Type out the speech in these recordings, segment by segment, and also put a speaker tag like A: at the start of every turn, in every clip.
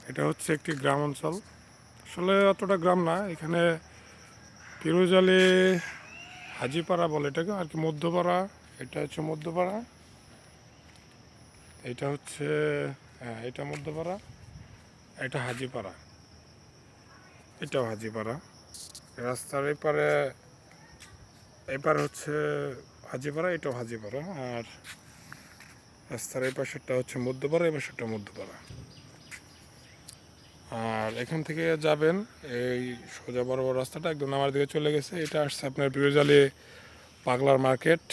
A: এটা হচ্ছে একটি গ্রাম অঞ্চল, আসলে অতটা গ্রাম না। এখানে পিরোজালি হাজিপাড়া বলে এটাকে আর কি, মধ্যপাড়া। এটা হচ্ছে মধ্যপাড়া, এটা হচ্ছে, হ্যাঁ এটা মধ্যপাড়া, এটা হাজিপাড়া, এটাও হাজিপাড়া। রাস্তার এপারে হচ্ছে হাজিপাড়া, এটাও হাজিপাড়া। আর রাস্তার এই পাশেরটা হচ্ছে মধ্যপাড়া, এই পাশেরটা মধ্যপাড়া। আর এখান থেকে যাবেন এই সোজা বড় বড় রাস্তাটা একদম আমার দিকে চলে গেছে। এটা আসছে আপনার পিরোজালি পাগলার মার্কেট,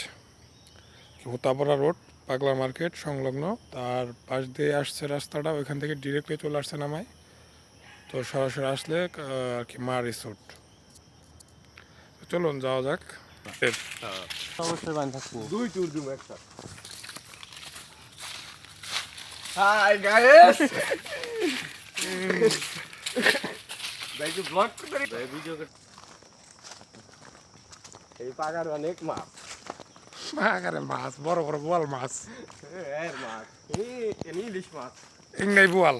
A: হোতাপাড়া রোড, পাগলা মার্কেট সংলগ্ন। তার পাশ দিয়ে আসছে রাস্তাটা, ওইখান থেকে ডিরেক্টলি চলে আসছে নামায়। তো সরাসরি আসলে আর কি মা রিসোর্ট। চলুন যাওয়া যাক।
B: অবশ্যই বান থাকবো।
C: দুই ট্যুর দিব একটা। হাই গাইস, ভাই কি ব্লগ করে ভিডিও করে? এই পাগার অনেক মাছ,
A: আরে মাছ, বড় বড় বোয়াল মাছ,
C: এর মাছ, এই ইলিশ মাছ,
A: ইংলাই বোয়াল।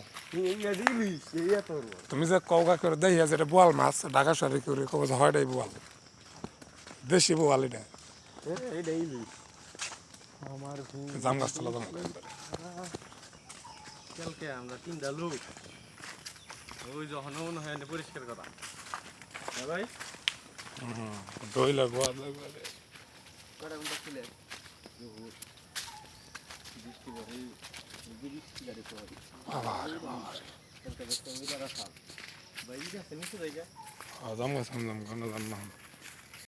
C: ইংরেজি ইলিশ, এই এত বড়।
A: তুমি যে কৌকা করে দেখি আছে এটা বোয়াল মাছ, ঢাকা শহরে করে কবে হয়টাই বোয়াল, দেশি বোয়াল এটা।
C: এইটা ইলিশ।
B: আমার
A: জাম গাছ তোলা
B: কালকে আমরা তিনটা লোক ওই যখন মনে হয় পরিষ্কার করা। হ্যাঁ ভাই,
A: দইলা বোয়াল।
B: কটা ঘন্টা ছিল বৃষ্টি পরে বৃষ্টি গাড়ি পড়ে কালকে দেখতে ওই জায়গা খাল ভাই, এটা নিচে জায়গা
A: জাম গাছ জাম গাছ জাম না।